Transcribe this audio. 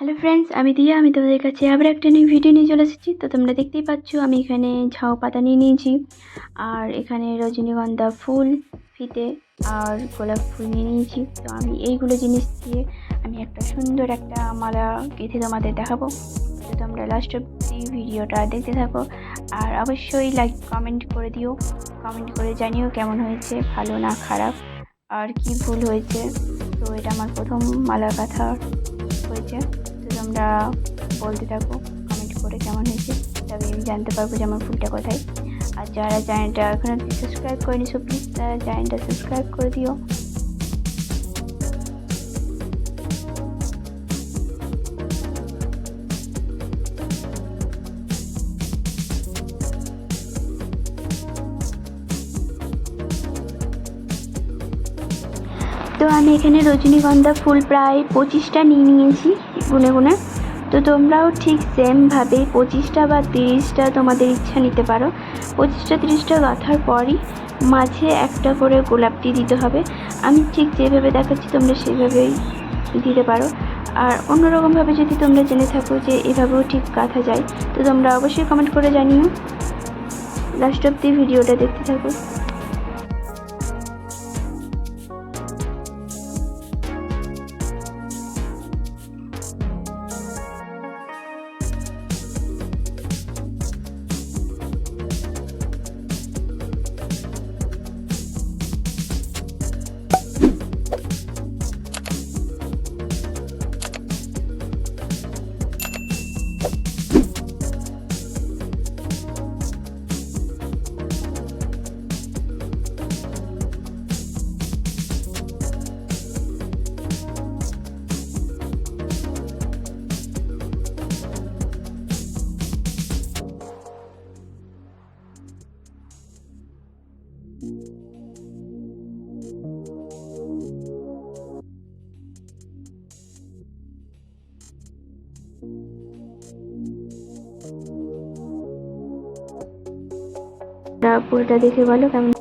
Hello friends, আমি দিয়া। আমি তোমাদের কাছে আবার একটা নিউ ভিডিও নিয়ে চলে এসেছি। তো তোমরা দেখতেই পাচ্ছ আমি এখানে ঝাউ পাতা নিয়ে নিয়েছি, আর এখানে রজনীগন্ধা ফুল, ফিতে আর গোলাপ ফুল নিয়ে নিয়েছি। তো আমি এইগুলো জিনিস দিয়ে আমি একটা সুন্দর একটা মালা গেঁথে তোমাদের দেখাবো। তো তোমরা লাস্ট অব্দি ভিডিওটা দেখতে থাকো, আর অবশ্যই লাইক কমেন্ট করে দিও। কমেন্ট করে জানিও কেমন হয়েছে, ভালো না খারাপ, আর কি ভুল হয়েছে। তো এটা আমার প্রথম মালা গাঁথা হয়েছে। তো তোমরা বলতে থাকো কমেন্ট করে কেমন হয়েছে, তবে আমি জানতে পারবো যে আমার ফুলটা কোথায়। আর যারা চ্যানেলটা এখন অব্দি সাবস্ক্রাইব করেনি, সো প্লিজ তারা চ্যানেলটা সাবস্ক্রাইব করে দিও। তো আমি এখানে রজনীগন্ধা ফুল প্রায় 25টা নিয়ে নিয়েছি গুনে গুনে। তো তোমরাও ঠিক সেমভাবে 25টা বা 30টা তোমাদের ইচ্ছা নিতে পারো। 25টা 30টা গাঁথার পরই মাঝে একটা করে গোলাপটি দিতে হবে। আমি ঠিক যেভাবে দেখাচ্ছি তোমরা সেভাবেই দিতে পারো। আর অন্যরকমভাবে যদি তোমরা জেনে থাকো যে এভাবেও ঠিক গাঁথা যায়, তো তোমরা অবশ্যই কমেন্ট করে জানিও। লাস্ট অব্দি ভিডিওটা দেখতে থাকো। পুরোটা দেখে বলো কেমন।